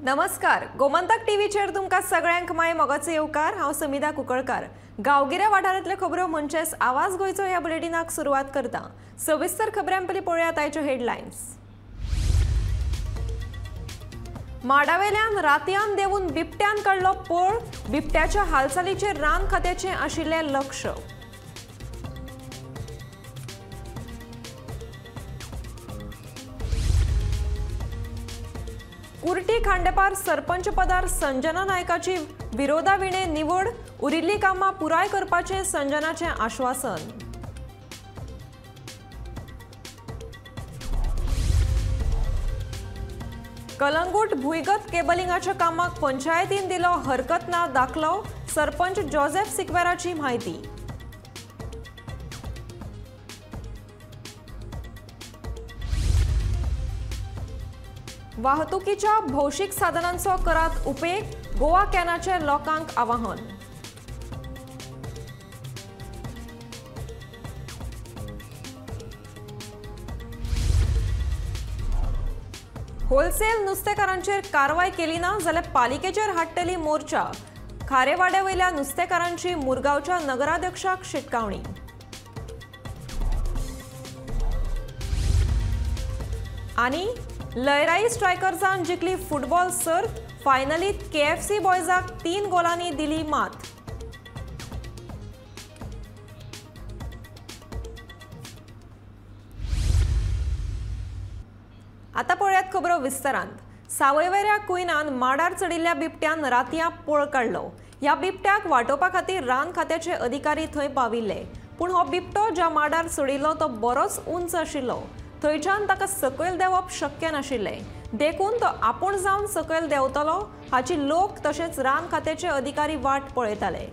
नमस्कार, गोमंतक टीव्हीचेर तुमकां सगळ्यांक माय मोगाचो येवकार। हांव समिधा कुंकळकार। गांवगिऱ्या वाठारांतल्यो खबरो म्हणजेच आवाज गोंयचो ह्या बुलेटिनाक सुरवात करता। सविस्तर खबरां पयलीं पळोवया आयच्यो हेडलायन्स। माडावेल्यान रातयान देवून बिबट्यान काडलो पळ, बिबट्याच्या हालचालीचेर रान खात्याचें आशिल्लें लक्ष। कुर्टी खांडेपार सरपंच पदार संजना नायकाची विरोधाविणे निवड, उरिल्ली कामां पुराय करपाचें संजनाचें आश्वासन। कलंगूट भुंयगत केबलिंगाच्या कामाक पंचायतीन दिलो हरकत ना दाखलो, सरपंच जोसेफ सिक्वेराची म्हायती। वाहतुकीच्या भौशीक साधनांचो करात उपेग, गोवा कॅनाचे लोकांक आवाहन। होलसेल नुस्तेकारांचेर कारवाय केली ना जाल्यार पालिकेचेर हाडटली मोर्चा, खारेवाड्यावयल्या नुस्तेकारांची मुरगांवच्या नगराध्यक्षाक शिटकावणी। आनी लयराई स्ट्रायकर्सान जिखली फुटबॉल सर्त, फायनलीत केएफसी बॉयजाक 3 गोलांनी दिली मात। आता पळयात खबरो विस्तारांत। सावयवेऱ्या कुयनान माडार चडिल्ल्या बिबट्यान रातयां पळ काडलो। ह्या बिबट्याक वाटोवपा खातीर रान खात्याचे अधिकारी थंय पाविल्ले, पूण हो बिबटो ज्या माडार चडिल्लो तो बरोच उंच आशिल्लो। थंयच्यान ताका सकयल देंवप शक्य नाशिल्लें, देखून तो आपूण जावन सकयल देंवतलो हाची लोक तशेंच रान खात्याचे अधिकारी वाट पळयताले।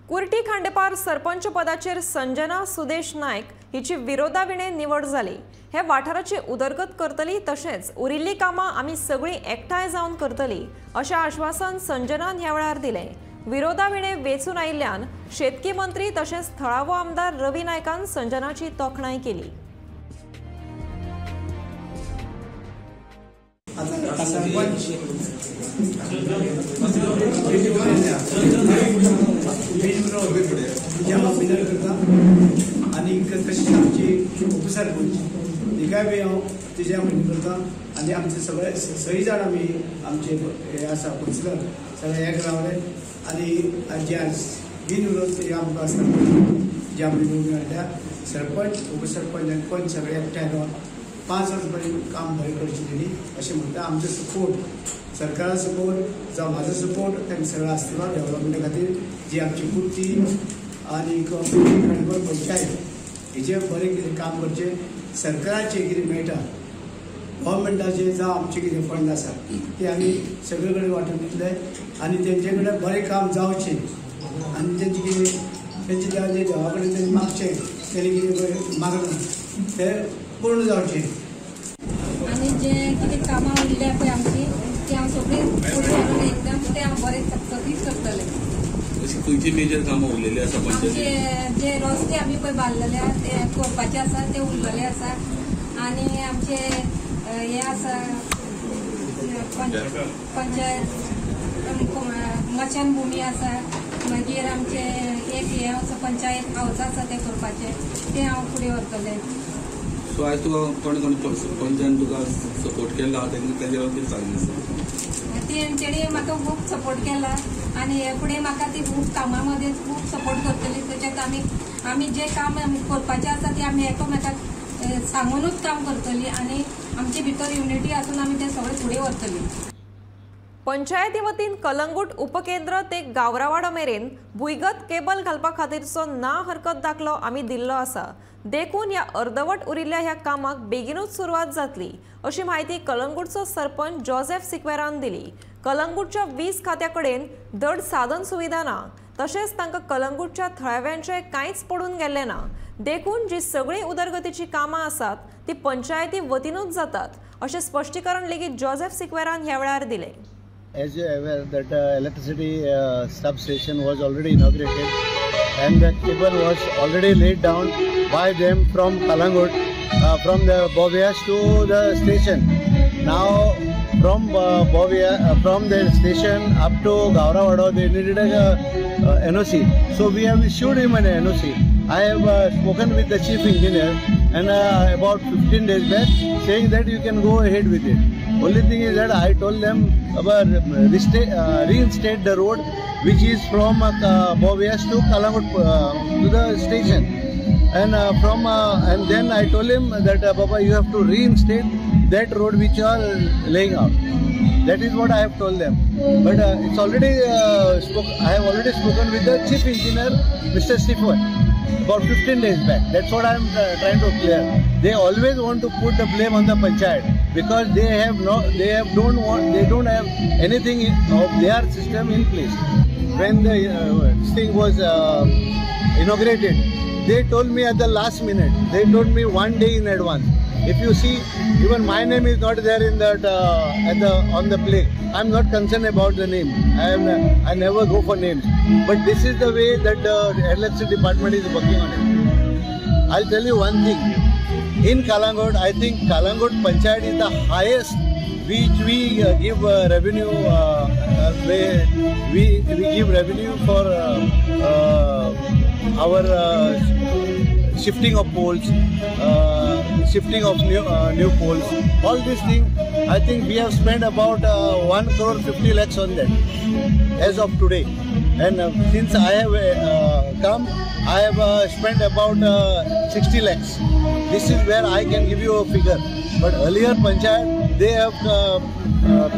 कुर्टी खांडेपार सरपंच पदाचेर संजना सुदेश नायक हिची विरोधाविणे निवड जाली। हे वाठाराची उदरगत करतली तशेंच उरिल्ली कामां आमी सगळीं एकठांय जावन करतली अशें आश्वासन संजनान ह्या वेळार दिलें। विरोधाविणे वेंचून आयिल्ल्यान शेतकी मंत्री तशेंच थळावो आमदार रवी नायकान संजनाची तोखणाय केली। आणि कशी आमची उपसरपंच तिकाय बी हांव तिच्या म्हणी करता आनी आमचे सगळे सही जाण आमी आमचे हे आसा कौन्सिलर सगळे एक रावले आनी जे बिनविरोध ते आमकां आसता जे आमी निवडून हाडल्या सरपंच उपसरपंच आनी पंच सगळे एकठांय रावन 5 वर्स पर्यंत काम बरें करचें तेणी अशें म्हणटा। आमचो सपोर्ट सरकारा सपोर्ट जावं म्हाजो सपोर्ट तांकां सगळो आसतलो डेव्हलपमेंटा खातीर। जी आमची कुर्ती आनी खांडेपार पंचायत हेजें बरें कितें काम करचें, सरकाराचें कितें मेळटा गव्हर्मेंटाचें जावं आमचें कितें फंड आसा ते आमी सगळे कडेन वांटून दितले आनी तेंचे कडेन बरें काम जावचें आनी तेंचे कितें तेंचे देवा कडेन तेंचे मागचें तेणी कितें बरें मागना तें पूर्ण जावचें। आनी जे कितें कामां उरल्या पळय आमची ती हांव सगळीं व्हरून एकदम ते हांव बरें सगळीं करतलें। खंयची मेजर कामां उरलेली आसा पंचायतीन? जे रस्ते आमी पळय बांदलेले ते करपाचे आसा ते उरलेले आसा आनी आमचे हे आसा पंचायत मचानभुमी आसा, मागीर आमचे एक हे आसा पंचायत हाऊस आसा ते करपाचे ते हांव फुडें व्हरतलें। सो आयज तुका कोणी पंचान तुका सपोर्ट केला तेजे कितें सांगलें? तेणी म्हाका खूब सपोर्ट केला आणि पुढे म्हाका ती खूब कामामध्ये खूब सपोर्ट करतली। त्याच्यात आमी जे काम करपाचें आसा ते आमी एकामेकाक सांगूनच काम करतली आणि आमचे भितर युनिटी आसून आमी ते सगळे फुडें व्हरतली। पंचायती वतीन कलंगूट उपकेंद्र ते गावरावाडा मेरेन भुंयगत केबल घालपा खातीरचो ना हरकत दाखलो आमी दिल्लो आसा, देखून ह्या अर्दवट उरिल्ल्या ह्या कामाक बेगीनूच सुरवात जातली अशी माहिती कलंगूटचो सरपंच जोसेफ सिक्वेरान दिली। कलंगूटच्या 20 खात्या कडेन धड साधन सुविधा ना, तशेंच तांकां कलंगूटच्या थळाव्यांचे कांयच पडून गेल्ले ना. देखून जी सगळी उदरगतीची कामां आसात ती पंचायती वतीनूच जातात अशें स्पश्टीकरण लेगीत जोसेफ सिक्वेरान ह्या वेळार दिलें. As you are aware that electricity substation was already inaugurated and the cable was already laid down by them from Kalangut, from the Bovias to the station. Now from from the station up to Gauravada they needed a NOC. So we have issued him an NOC. I have spoken with the chief engineer and about 15 days back saying that you can go ahead with it. Only thing is that I told them about reinstate the road which is from Bovias to Kalangut to the station. And and then I told him that Baba, you have to reinstate that road which you are laying out. That is what I have told them. But it's already I have already spoken with the chief engineer, Mr. Stephen, about 15 days back. That's what I am trying to clear. They always want to put the blame on the panchayat because they don't have anything of their system in place. When the thing was inaugurated, they told me at the last minute. They told me 1 day in advance. If you see, even my name is not there in that on the plaque. I'm not concerned about the name. I never go for names. But this is the way that the electricity department is working on it. I'll tell you one thing. In Kalangut, I think Kalangut Panchayat is the highest which we give revenue. We give revenue for our shifting of poles, shifting of new poles. All these things, I think we have spent about 1,50,00,000 lakhs on that as of today. And since I have come, I have spent about 60 lakhs. This is where I can give you a figure. But earlier Panchayat, they have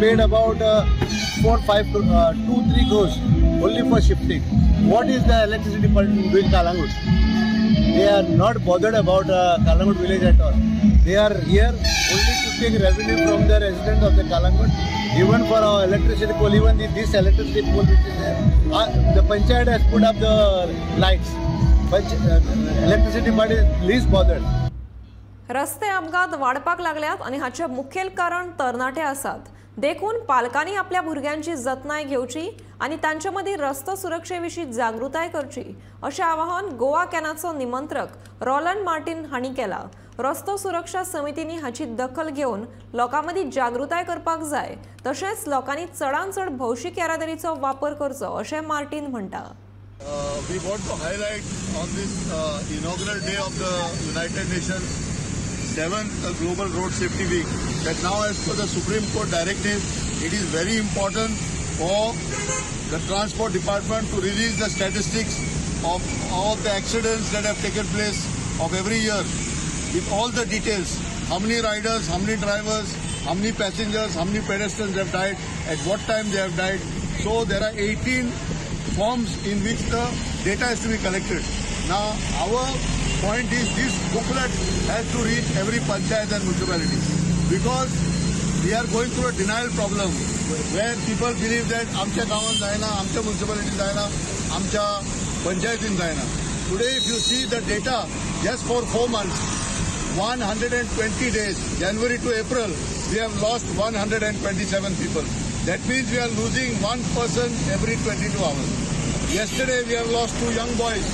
paid about 2-3 crores only for shifting. What is the electricity department doing Kalangut? They are not bothered about Kalangut village at all. They are here only to take revenue from the residents of the Kalangut. Even for our electricity pole, even this electricity pole which is there, the Panchayat has put up the lights. But electricity department is least bothered. रस्ते अपघात वाढपाक लागल्यात आणि हाचे मुखेल कारण तरणाटे आसात. देखून पालकांनी आपल्या भुरग्यांची जतनाय घेवची आणि तांचे मदीं रस्तो सुरक्षेविशीं जागृताय करची अशें आवाहन गोवा कॅनाचो निमंत्रक रॉलंड मार्टिन हांणी केलां. रस्तो सुरक्षा समितींनी हाची दखल घेवन लोकां मदीं जागृताय करपाक जाय. तशेंच लोकांनी चडांत चड भौशीक येरादारीचो वापर करचो अशें मार्टिन म्हणटा. We want to highlight on this inaugural day of the United Nations 7th Global Road Safety Week that now, as per the Supreme Court directive, it is very important for the Transport Department to release the statistics of all the accidents that have taken place of every year with all the details. How many riders, how many drivers, how many passengers, how many pedestrians have died, at what time they have died. So there are 18 forms in which the data has to be collected. Now our point is this booklet has to reach every panchayat and municipality because we are going through a denial problem where people believe that amcha gawan jayna, amcha municipality jayna, amcha panchayatin jayna. Today if you see the data just for 4 months, 120 days, January to April, we have lost 127 people. That means we are losing one person every 22 hours. Yesterday we have lost 2 young boys,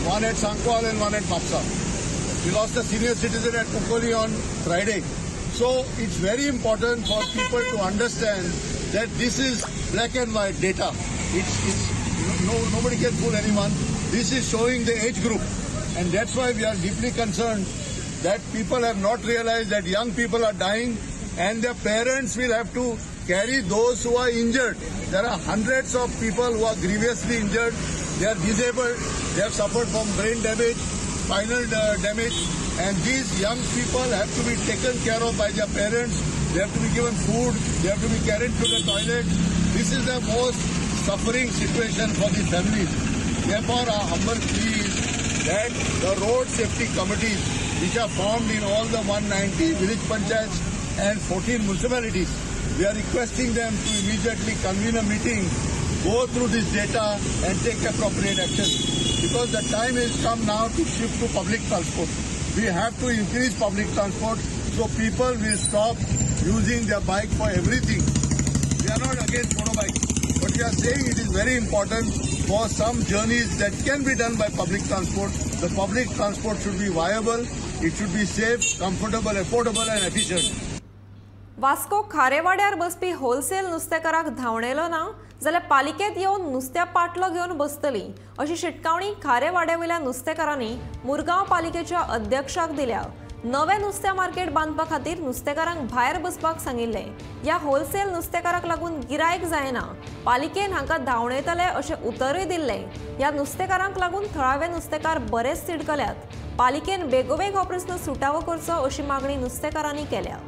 one at Sankwal and one at Mapsa. We lost a senior citizen at Kukoli on Friday. So it's very important for people to understand that this is black and white data. Nobody can fool anyone. This is showing the age group, and that's why we are deeply concerned that people have not realized that young people are dying and their parents will have to carry those who are injured. There are hundreds of people who are grievously injured. They are disabled. They have suffered from brain damage, spinal damage, and these young people have to be taken care of by their parents. They have to be given food. They have to be carried to the toilet. This is the most suffering situation for these families. Therefore, our humble plea is that the road safety committees, which are formed in all the 190 village panchayats and 14 municipalities, we are requesting them to immediately convene a meeting go through this data and take appropriate action. Because the time has come now to shift to public transport. We have to increase public transport so people will stop using their bike for everything. We are not against motorbikes, but we are saying it is very important for some journeys that can be done by public transport. The public transport should be viable, it should be safe, comfortable, affordable and efficient. Vasco खारेवाड्यार बसपी wholesale नुस्तेकाराक धांवणेलो ना जाल्यार पालिकेत येवन नुस्त्या पाटलो घेवन बसतली अशी शिटकावणी खारेवाड्यावयल्या नुस्तेकारांनी मुरगांव पालिकेच्या अध्यक्षाक दिल्या. नवे नुस्त्या मार्केट बांदपा खातीर नुस्तेकारांक भायर बसपाक सांगिल्ले. ह्या होलसेल नुस्तेकाराक लागून गिरायक जायना. पालिकेन हांकां धांवणयतले अशें उतरूय दिल्ले. ह्या नुस्तेकारांक लागून थळावे नुस्तेकार बरेच तिडकल्यात. पालिकेन बेगोबेग हो प्रस्न सुटावो करचो अशी मागणी नुस्तेकारांनी केल्या.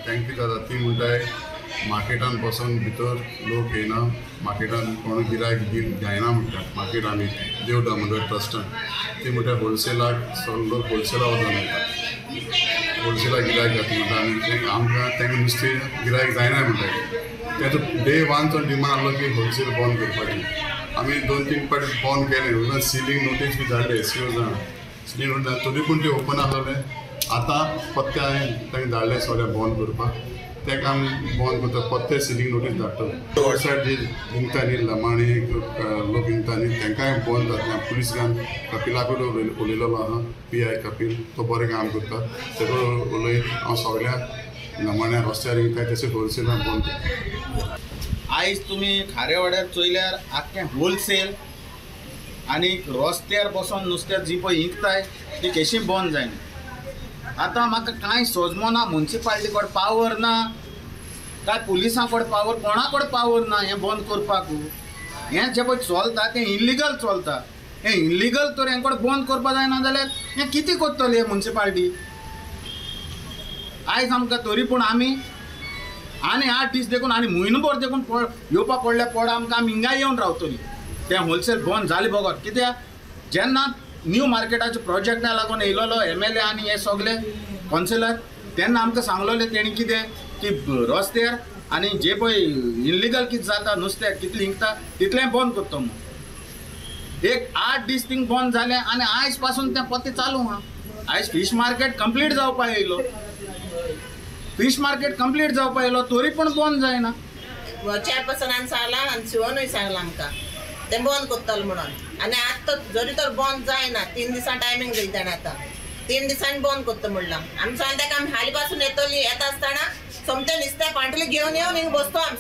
थँक्यू दादा ती म्हणटाय मार्केटान बसून भितर लोक येना मार्केटान कोण गिरायक जायना म्हणटात मार्केटांनी देवता म्हणटा ट्रस्टान ती म्हणटा होलसेलाक लोक होलसेला वचून म्हणटात होलसेलाक गिरायक जाता म्हणटा आनी आमकां तांकां नुस्तें गिरायक जायना म्हणटात तेजो डे वानचो डिमांड आहलो की होलसेल बंद करपाची आमी 2-3 फावटी बंद केलें सिलींग नोटीस बी धाडले SCO जाण सिलींग नोटीस तरी पूण ते ओपन आहलें आतां पत्ते हांवें तांकां धाडले सगळें बंद करपाक तेका आमी बंद करता पत्ते सिलींग नोटीस धाडटा वर्साट जी इंगता न्ही लमाणी लोक इंगता न्ही तांकांय बंद जाता पुलीस घान कपिलाकूय उलयलेलो आहा PI कपिल तो बरें काम करता तेका उलयन हांव सगळ्या लमाण्या रस्त्यार इंगताय तशें होलसेलान बंद करता. आयज तुमी खारेवाड्यार चोयल्यार आख्खें होलसेल आनी रस्त्यार बसून नुस्त्यार जी पळय इंकताय ती केशी बंद जायना. आतां म्हाका कांय सोजमो ना मुन्सिपाल्टी कडेन पावर ना काय पुलिसां कडेन पावर कोणा कडेन पावर ना हें बंद करपाक. हें जें पळय चलता तें इल्लिगल चलता. हें इल्लिगल तर हें कडेन बंद करपा जायना जाल्यार हें कितें करतली हें मुन्सिपाल्टी. आयज आमकां तरी पूण आमी आनी 8 दीस देखून आनी म्हयनोभर देखून येवपा पडल्या पड आमकां आमी हिंगा येवन रावतलीं. तें होलसेल बंद जालें बगत कित्याक जेन्ना न्यू मार्केटाचे प्रोजेक्टा लागून येयलोलो MLA आनी हे सगळे कावन्सिलर तेन्ना आमकां सांगलोलें तेणी कितें की रस्त्यार आनी जे पळय इल्लिगल कितें जाता नुस्त्याक कितलें इंकता तितलें बंद करता म्हणून. एक 8 दीस थिंग बंद जालें आनी आयज पासून तें पत्ते चालू आहा. आयज फीश मार्केट कंप्लीट जावपा येयलो फीश मार्केट कंप्लीट जावपा येयलो तरी पूण बंद जायना. चेअरपर्सनान सांगलां आनी शिवनूय सांगलां आमकां तें बंद करतलो म्हणून आनी आतां जरी तर बंद जायना 3 दिसां टायमींग दिता ताणें आतां 3 दिसांनी बंद करता म्हणलां. आमी सांगलें ताका आमी हालीं पासून येतलीं येता आसतना सोमतें नुस्तें पांटली घेवन येवन हिंगा बसतो आमी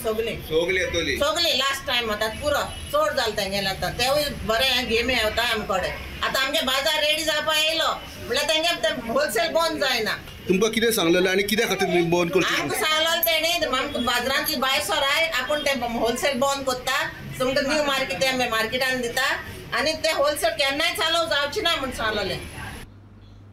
सगळीं लास्ट टायम आतां पुरो चड जालें तेंगेलें आतां तेवूय बरें गेमी येवता आमचे कडेन. आतां आमगे बाजार रेडी जावपा येयलो म्हणल्यार तेंगे होलसेल बंद जायना. तुमकां कितें सांगलेलें आनी कित्या खातीर तुमी बंद करता. आमकां सांगलें तेणी आमकां बाजारांतली भायर सराय आपूण तें होलसेल बंद करता तुमकां न्यू मार्केटान दिता आनी ते होलसेल केन्नाय चालू जावची ना म्हूण सांगलेलें.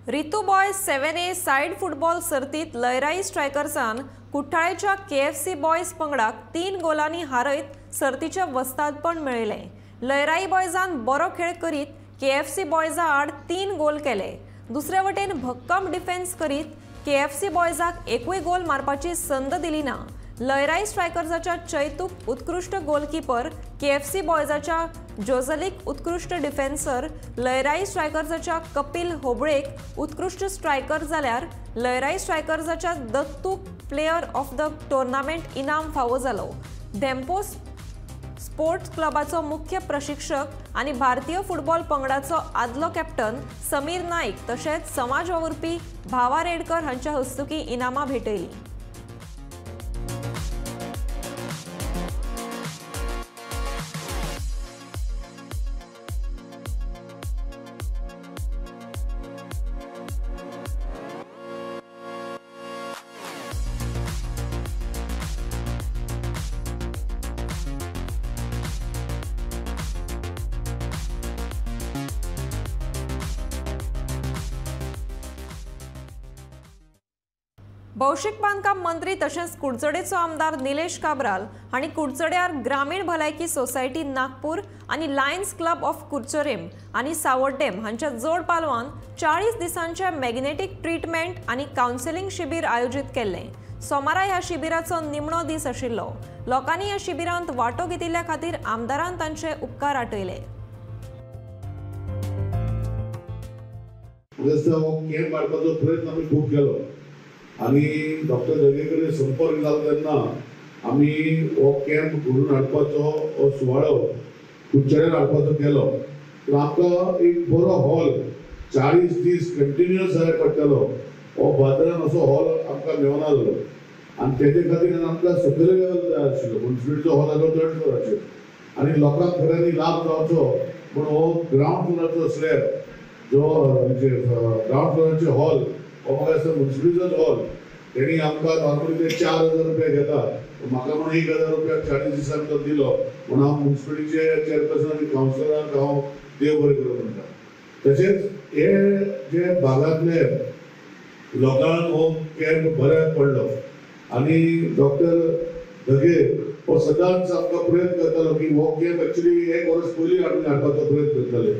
Ritu boys 7A said football सर्तीत लयराई स्ट्रायकर्सान कुट्टाळेच्या KFC बॉयज पंगडाक 3 गोलांनी हारयत सर्तीचे वस्तादपण मेळयलें. लयराई बॉयजान बरो खेळ करीत KFC बॉयजा आड 3 गोल केले. दुसरे वटेन भक्कम डिफेन्स करीत KFC बॉयजाक एकूय गोल मारपाची संद दिली ना. लयराई स्ट्रायकर्साच्या चैतूक उत्कृष्ट गोलकीपर KFC बॉयजाच्या जोझलिक उत्कृष्ट डिफेन्सर लयराई स्ट्रायकर्साच्या कपिल होबळेक उत्कृष्ट स्ट्रायकर जाल्यार लयराई स्ट्रायकर्साच्या दत्तूक प्लेयर ऑफ द टोर्नामेंट इनाम फावो जालो. धेंपो स्पोर्ट्स क्लबाचो मुख्य प्रशिक्षक आनी भारतीय फुटबॉल पंगडाचो आदलो कॅप्टन समीर नाईक तशेंच समाज वावुरपी भावा रेडकर हांच्या हस्तुकी इनामां भेटयलीं. भौशीक बांदकाम मंत्री तशेंच कुडचडेंचो आमदार निलेश काब्राल हांणी कुडचड्यार ग्रामीण भलायकी सोसायटी नागपूर आनी लायन्स क्लब ऑफ कुडचरेम आनी सावड्डेम हांच्या जोड पालवान 40 दिसांचे मॅग्नेटीक ट्रीटमेंट आनी कावन्सिलिंग शिबीर आयोजीत केल्लें. सोमारा ह्या शिबिराचो निमणो दीस आशिल्लो. लोकांनी ह्या शिबिरांत वांटो घेतिल्ल्या खातीर आमदारान तांचे उपकार आटयले. कॅम्प हाडपाचो प्रयत्न आमी खूब केलो आनी डॉक्टर दगे कडेन संपर्क जालो तेन्ना आमी हो कॅम्प घडोवन हाडपाचो हो सुवाळो कुडचड्यार हाडपाचो केलो. पूण आमकां एक बरो हॉल 40 दीस कंटिन्युअस जाय पडटलो. हो बाजारान असो हॉल आमकां मेळनासलो आनी तेजे खातीर आमकां सकयल लेवल जाय आशिल्लो. म्युनिसिपालिटीचो हॉल आसलो 3rd फ्लोराचेर आनी लोकांक खऱ्यांनी लाभ जावचो म्हूण हो ग्रावंड फ्लोराचो स्लॅब जो ग्रावंड फ्लोराचे हॉल हो म्हाका दिसता म्युनिसिपालिटीचोच हॉल तेणी आमकां नॉर्मली ते 4000 रुपया घेता. म्हाका म्हणून 1000 रुपया 40 दिसांक तो दिलो म्हूण हांव म्युनिसिपालिटीचे चेअरपर्सन आनी कावन्सिलराक हांव देव बरें करूं म्हणटा. तशेंच हे जे भागांतले लोकांक हो कॅम्प बऱ्याक पडलो आनी डॉक्टर दगे हो सदांच आमकां प्रयत्न करतालो की हो कॅम्प एक्चुअली 1 वर्स पयलीं हाडपाचो प्रयत्न करताले.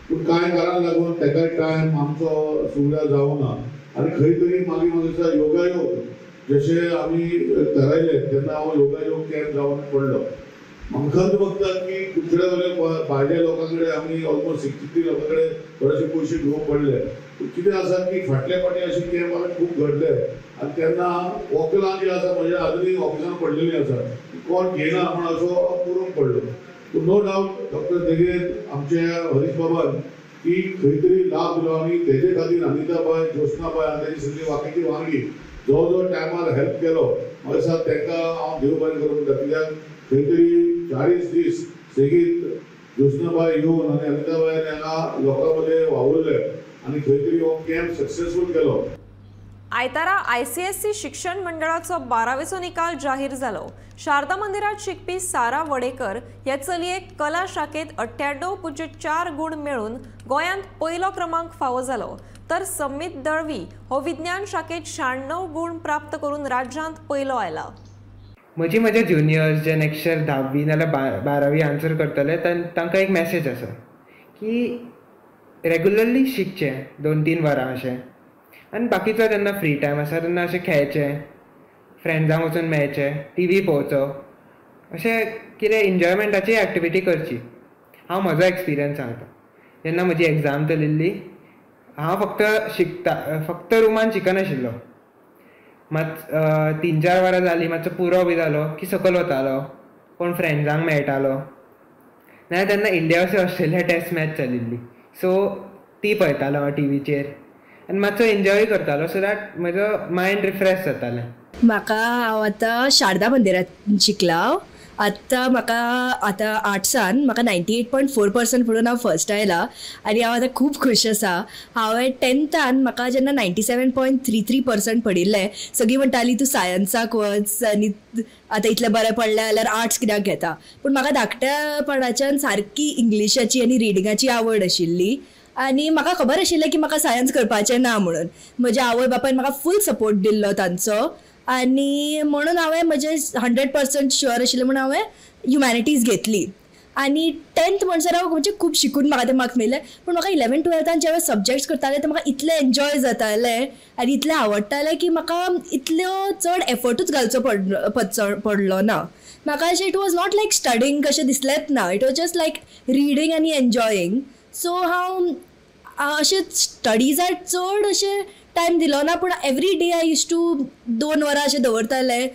पूण कांय कारणाक लागून तेकाय टायम आमचो सुविधा जावना आनी खंय तरी मागीर म्हाका दिसता योगायोग जशें आमी थारायले तेन्ना हो योगायोग कॅम्प जावन पडलो. म्हाका खंत बघतात की कुडचड्यावयल्या भायल्या लोकां कडेन आमी ऑलमोस्ट 63 लोकां कडेन बरेचशे पयशे घेवंक पडले. कितें आसा की फाटल्या फावटी अशे कॅम्प आमी खूब घडले आनी तेन्ना वकिलां जी आसा म्हज्या आजुनूय ऑफिसान पडलेलीं आसा कोण घेयना म्हूण असो पुरोवंक पडलो. पूण नो डावट डॉक्टर देगेन आमचे हरीश बाबान की खंय तरी लाभ दिलो आनी तेजे खातीर अनिताबाई ज्योत्सनाबाई आनी तेजी सगळी बाकीची वांगडी जो जो टायमार हेल्प केलो म्हाका दिसता तांकां हांव देव बरें करूं म्हणटा. कित्याक खंय तरी 40 दीस सेगीत ज्योत्सनाबाई येवन आनी अनिताबाईन हांगा लोकां मदें वावुरले आनी खंय तरी हो कॅम्प सक्सेसफूल केलो. आयतारा ICSE शिक्षण मंडळाचो 12वेचो निकाल जाहीर जालो. शारदा मंदिरात शिकपी सारा वडेकर ह्या चलयेक कला शाखेत 98.4 गुण मेळून गोंयांत पयलो क्रमांक फावो जालो. तर समीत दळवी हो विज्ञान शाखेत 96 गुण प्राप्त करून राज्यांत पयलो आयला. म्हजे ज्युनियर्स जे नेक्स्ट इयर 10वी नाल्यार 12वी आन्सर करतले तांकां एक मॅसेज आसा की रेगुलरली शिकचें 2-3 वरां अशें आनी बाकीचो जेन्ना फ्री टायम आसा तेन्ना अशें खेळचें, फ्रेंड्सांक वचून मेळचें, TV पळोवचो, अशें कितें एन्जॉयमेंटाची एक्टिविटी करची. हांव म्हजो एक्सपिरियन्स सांगता. जेन्ना म्हजी एग्जाम चलिल्ली हांव फक्त रुमान शिकनाशिल्लो. मात 3-4 वरां जालीं मातसो पुरो बी जालो की सकयल वतालो, कोण फ्रेंड्सांक मेळटालो. नाजाल्यार तेन्ना India versus Australia test match चलिल्ली सो ती पळयतालो हांव TVचेर आनी मातसो एन्जॉय करतालो सो दॅट म्हजो मायंड रिफ्रेश जातालें. हांव आतां शारदा मंदिरांत शिकला. आतां आर्ट्सान म्हाका 98.4% पडून हांव फर्स्ट आयला आनी हांव आतां खूब खूश आसा. हांवें 10थान म्हाका जेन्ना 97.33% पडिल्ले सगळीं म्हणटालीं तूं सायन्साक वच आनी आतां इतलें बरें पडलें जाल्यार आर्ट्स कित्याक घेता. पूण म्हाका धाकट्यापणाच्यान सारकी इंग्लिशाची आनी रिडिंगाची आवड आशिल्ली आनी म्हाका खबर आशिल्लें की म्हाका सायन्स करपाचें ना म्हणून. म्हज्या आवय बापायन म्हाका फूल सपोर्ट दिल्लो तांचो आनी म्हणून हांवें म्हजें 100% शुअर आशिल्लें म्हणून हांवें ह्युमॅनिटीज घेतली. आनी 10th म्हणसर हांव म्हणजे खूब शिकून म्हाका तें मार्क्स मेळिल्ले. पूण म्हाका 11th-12थान जेन्ना सब्जेक्ट्स करताले ते म्हाका इतलें एन्जॉय जातालें आनी इतलें आवडटालें की म्हाका इतलो चड एफर्टूच घालचो पडलो ना. म्हाका अशें it was not like studying कशें दिसलेंच ना. It was just like reading आनी एन्जॉयींग. सो हांव अशें स्टडीजार चड अशें टायम दिलो ना पूण every day I use to 2 वरां अशें दवरतालें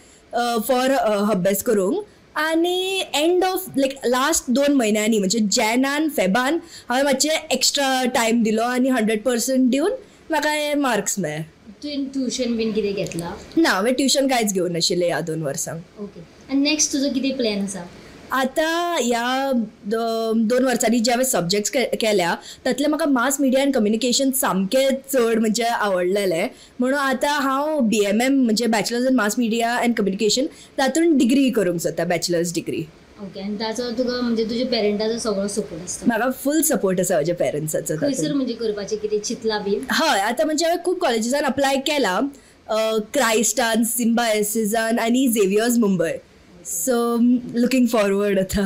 फॉर अभ्यास करूंक आनी एंड ऑफ लायक लास्ट 2 म्हयन्यांनी म्हणजे जॅनान फेबान हांवें मातशें एक्स्ट्रा टायम दिलो आनी 100% दिवन म्हाका हे मार्क्स मेळ्ळे. तुवें ट्युशन बीन कितें घेतला? ना हांवें ट्युशन कांयच घेवून नाशिल्लें ह्या 2 वर्सांक. ओके. आनी नेक्स्ट तुजो कितें प्लॅन आसा? आतां ह्या 2 वर्सांनी जे हांवें सब्जेक्ट्स केल्या तातले म्हाका मास मिडिया एंड कम्युनिकेशन सामकें चड म्हणजे आवडलेलें म्हणून आतां हांव BMM म्हणजे bachelors in mass media end communication तातूंत डिग्री करूंक सोदता, बॅचलर्स डिग्री. ओके. आनी ताचो तुका म्हणजे तुज्या पेरंटाचो सगळो सपोर्ट आसता? म्हाका फूल सपोर्ट आसा म्हज्या पेरंट्साचो. खंयसर म्हणजे करपाचें कितें चिंतलां बीन? हय. आतां म्हणजे हांवें खूब कॉलेजीसान अप्लाय केला क्रायस्टान, सिम्बायसिसान आनी Xavier's Mumbai. So looking forward आता.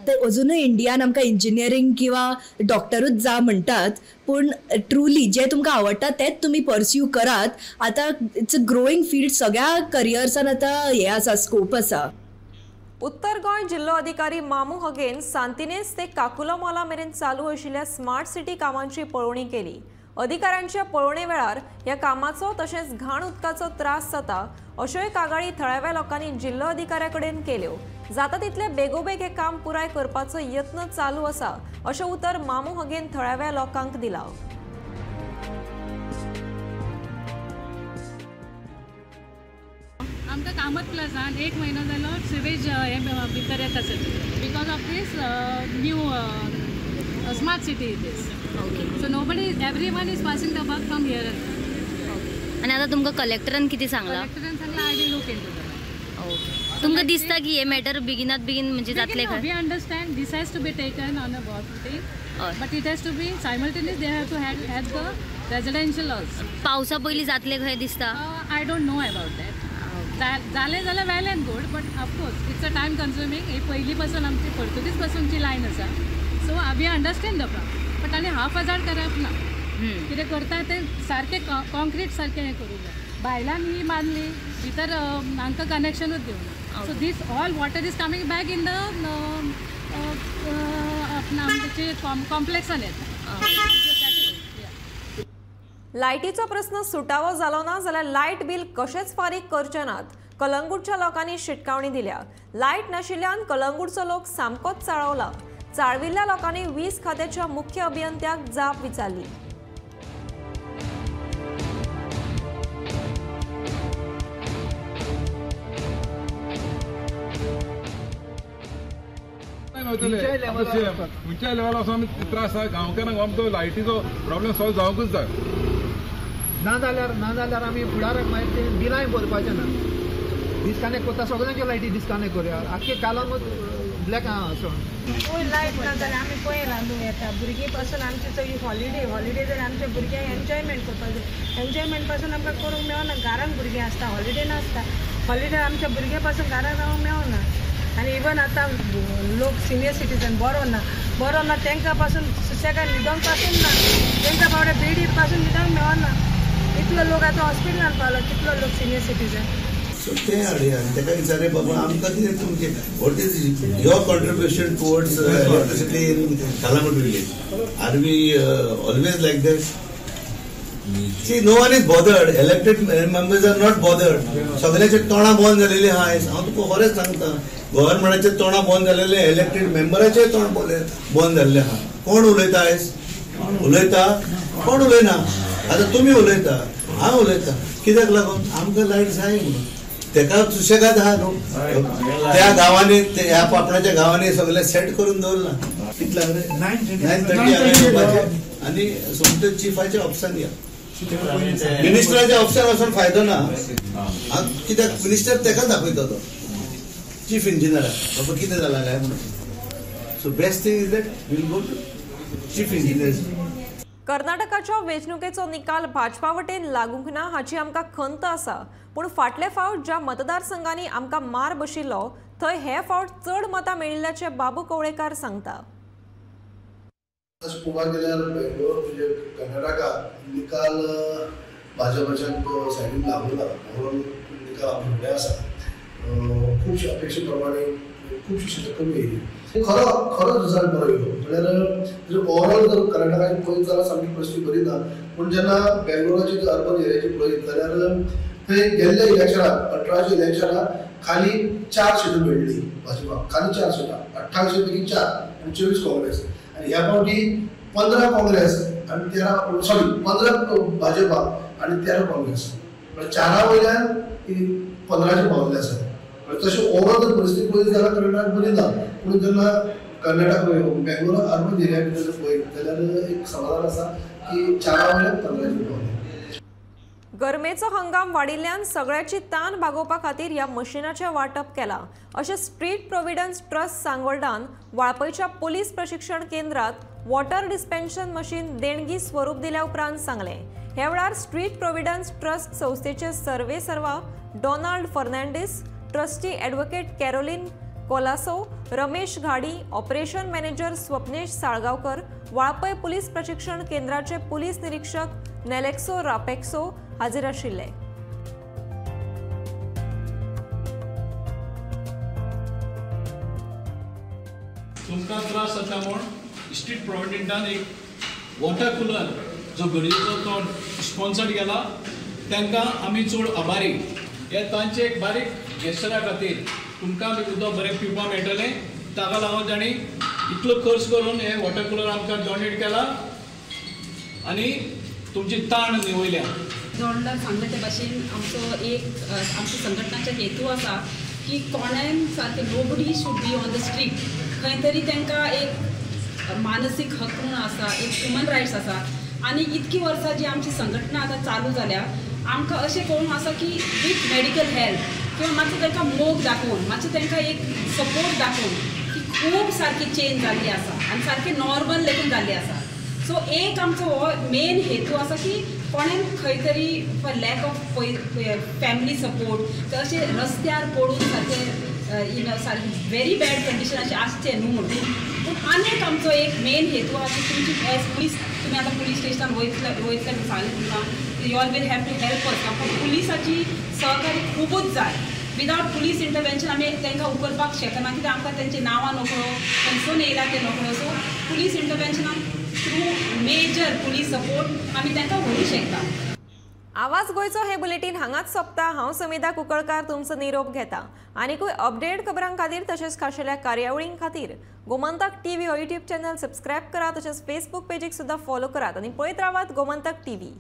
तर अजूनय इंडियान आमकां इंजिनियरींग किंवा डॉक्टरूच जा म्हणटात, पूण ट्रुली जे तुमकां आवडटा तेच तुमी परस्यू करात. आतां इट्स अ ग्रोईंग फील्ड, सगळ्या करियर्सान आतां हे आसा, स्कोप आसा. उत्तर गोंय जिल्लो अधिकारी मामू हगेन सांतिनेज ते काकुलो मॉला मेरेन चालू आशिल्ल्या स्मार्ट सिटी कामांची पळोवणी केली. अधिकाऱ्यांच्या पळोवणे वेळार ह्या कामाचो तशेंच घाण उदकाचो त्रास जाता अश्योय कागाळी थळाव्या लोकांनी जिल्लो अधिकाऱ्या कडेन केल्यो. जाता तितले बेगोबेग हे काम पुराय करपाचो यत्न चालू आसा अशें उतर मामू हगेन थळाव्या लोकांक दिला. आमकां कामत प्लसान 1 म्हयनो जालो सिवेज हे भितर येता because of this new smart city it is. So nobody everyone is passing the work from here. आणि आता तुमकां कलेक्टरान कितें सांगला? कलेक्टरान सांगला I will look into that. Okay. तुमकां दिसता की हे मॅटर बेगिनात बेगीन म्हणजे जातले काय? We understand this has to be taken on a thing, but it has to be simultaneous. They have to have the residential also. पावसा पयलीं जातले खंय दिसता? I don't know about that. जालें जाल्यार well and good, but of course it's a time consuming. ही पयलीं पासून आमची पोर्तुगीज पासूनची लायन आसा. So we understand the problem, but आनी हाफ हजार करप ना. कितें करता ते सारकें कॉन्क्रीट सारकें हें करूंक जाय. भायल्यान ही बांदली, भितर हांकां कनेक्शनूच दिवना. So this all water is coming back in the आमचे कॉम्प्लेक्सान येता. लायटीचो प्रश्न सुटावो जालो ना जाल्यार लायट बील कशेंच फारीक करचे नात. कलंगूटच्या लोकांनी शिटकावणी दिल्या. लायट नाशिल्ल्यान कलंगूटचो लोक सामकोच चाळवला. चाळविल्ल्या लोकांनी वीज खात्याच्या मुख्य अभियंत्याक जाप विचारली. खंयच्या लेवलासून त्रास आसा गांवकारांक आमचो लायटीचो प्रॉब्लेम सॉल्व जावंकूच जाय. ना जाल्यार आमी फुडाराक मागीर ते बिलाय भरपाचें ना. डिस्कनेक्ट करता, सगळ्यांच्यो लायटी डिस्कनेक्ट करूया. आख्खे कालांगूच ब्लॅक आहा असो. लायट ना जाल्यार आमी पळय रांदूंक येता. भुरगीं पासून आमची चली हॉलिडे जाल्यार आमच्या भुरग्यांक एन्जॉयमेंट करपाक जाय. एन्जॉयमेंट पासून आमकां करूंक मेळना. घरान भुरगीं आसता, हॉलिडे नासता. हॉलिडे आमच्या भुरग्यां पासून घरान रावंक मेळना. आनी इवन आतां लोक सिनियर सिटीजन बरो ना तांकां पासून सुसेगाद न्हिदोंक पासून ना. तांकां बावडे बेडीर पासून न्हिदोंक मेळना. इतलो लोक आतां हॉस्पिटलान पावलो, कितलो लोक सिनियर सिटीजन. सो ते हाडया आनी ताका विचारया बाबा आमकां कितें तुमचे what is your contribution towards electricity in Calangute village? Are we always like that? See, no one is bothered. Elected members are not bothered. सगळ्याचे तोंडां बंद जालेली आहा. हांव तुका खरेंच सांगता, गव्हर्नमेंटाचे तोंडां बंद जालेले, इलेक्टेड मेंबराचे तोंड बंद जाल्ले आहा. कोण उलयता आयज? उलयता? कोण उलयना? आतां तुमी उलयता, हांव उलयता. कित्याक लागून? आमकां लायट जाय म्हणून. तेका सुशेगाद आहा न्हू. त्या गांवांनी, ह्या पापणाच्या गांवांनी सगळे सेट करून दवरला. कितल्या रे? 9:30 आनी सोमते चीफाच्या ऑफिसान या. मिनिस्टराच्या ऑफिसान वचून फायदो ना. कित्याक मिनिस्टर तेका दाखयता तो चीफ इंजिनियराक बाबा कितें जालां काय म्हणून. So best thing is that we'll go to chief engineer. कर्नाटकाच्या वेंचणुकेचो निकाल भाजपा वटेन लागूंक ना हाची आमकां खंत आसा. पूण फाटले फावट ज्या मतदारसंघांनी आमकां मार बशिल्लो थंय हे फावट चड मतां मेळिल्ल्याचे बाबू कवळेकार सांगता. तशें पळोवपाक गेल्यार बेंगलोर म्हणजे कर्नाटकात निकाल भाजपाच्या सायडीन लागूना. म्हणून निकाल फुडले आसा. खुबशे अपेक्षे प्रमाणे खुबशी शिटां कमी येयली. खरो रिजल्ट बरो येयलो. म्हळ्यार ओवरऑल जर कर्नाटकाची पळयत जाल्यार सामकी परिस्थिती बरी ना. पूण जेन्ना बेंगलोराची अर्बन एरियाची पळयत जाल्यार थंय गेल्ल्या इलेक्शनाक 18 इलेक्शनाक खाली 4 सीटां मेळ्ळी भाजपाक. खाली 4 सीटां, 28 पैकी 4 आनी 24 काँग्रेस. आनी ह्या फावटी 15 काँग्रेस आनी 15 भाजपा आनी 13 काँग्रेस. म्हणजे 4 वयल्यान 15 पावल्ले आसा. तशें ओवरऑल जर परिस्थिती पळयत जाल्यार कर्नाटक बरी ना. पूण जेन्ना कर्नाटक बेंगलोर अर्बन एरिया भितर पळयत जाल्यार एक समाधान आसा की 4 वयल्यान 15 पावले. गरमेचो हंगाम वाडिल्ल्यान सगळ्याची ताण भागोवपा खातीर ह्या मशिनाचें वांटप केलां अशें स्ट्रीट प्रोविडन्स ट्रस्ट सांगोळडान वाळपयच्या पुलीस प्रशिक्षण केंद्रात वॉटर डिस्पेन्शन मशीन देणगी स्वरूप दिल्या उपरांत सांगलें. ह्या वेळार स्ट्रीट प्रोव्हिडन्स ट्रस्ट संस्थेचे सर्वे सर्वा Donald Fernandes, trustee advocate Caroline Colaco, Ramesh Ghadi, operation manager Swapnesh Salgaonkar, Valpoi police प्रशिक्षण केंद्राचे पुलीस निरीक्षक नेलेक्सो रापेक्सो हाजीर आशिल्ले. तुमकां त्रास जाता म्हूण स्ट्रीट प्रोव्हिडंटान एक वॉटर कूलर जो गडयेचो तो स्पॉन्सर्ड केला, तांकां आमी चड आभारी. हे तांचे एक बारीक गेस्टरा खातीर तुमकां बी उदक बरें पिवपाक मेळटलें, ताका लागून तांणी इतलो खर्च करून हे वॉटर कूलर आमकां डोनेट केला आनी तुमची ताण निवयल्या. जोडदार सांगले ते भाशेन आमचो संघटनाचो हेतू आसा की कोणान सारकें nobody should be on the street. खंय तरी तांकां एक मानसीक हक म्हणून आसा, एक ह्युमन रायट्स आसा. आनी इतकी वर्सां जी आमची संघटना आतां चालू जाल्या, आमकां अशें कळून आसा की विथ मेडिकल हेल्प किंवा मातसो तांकां मोग दाखोवन, मातसो तांकां एक सपोर्ट दाखोवन की खूब सारकी चेंज जाल्ली आसा आनी सारकें नॉर्मल लेगून जाल्ली आसा. सो एक आमचो हो मेन हेतू आसा की कोणें खंय तरी for lack of family support अशें रस्त्यार पडून सारकें सारकें व्हेरी बॅड कंडिशन अशें आसचें न्हू म्हणून. पूण आनीक आमचो एक मेन हेतू आसा की तुमची एज पुलीस, तुमी आतां पुलीस स्टेशनान वयतले सांगलें तुमकां you all will have to help us. आमकां पुलिसाची सहकार्य खूबच जाय. विदावट पुलीस इंटरवेन्शन आमी तांकां उपकारपाक शकना, कित्याक आमकां तेंची नांवां नकळो, खंयसून येयला तें नकळो. सो पुलीस इंटरवेन्शनान थ्रू मेजर पुलीस सपोर्ट आमी तांकां व्हरूंक शकता. आवाज गोंयचो हे बुलेटीन हांगाच सोंपता. हांव समिधा कुंकळकार तुमचो निरोप घेता. आनीकूय अपडेट खबरां खातीर तशेंच खाशेल्या कार्यावळीं खातीर गोमंतक टीव्ही हो यूट्यूब चॅनल सबस्क्रायब करात. तशेंच फेसबूक पेजीक सुद्दां फॉलो करात आनी पळयत रावात गोमंतक टीव्ही.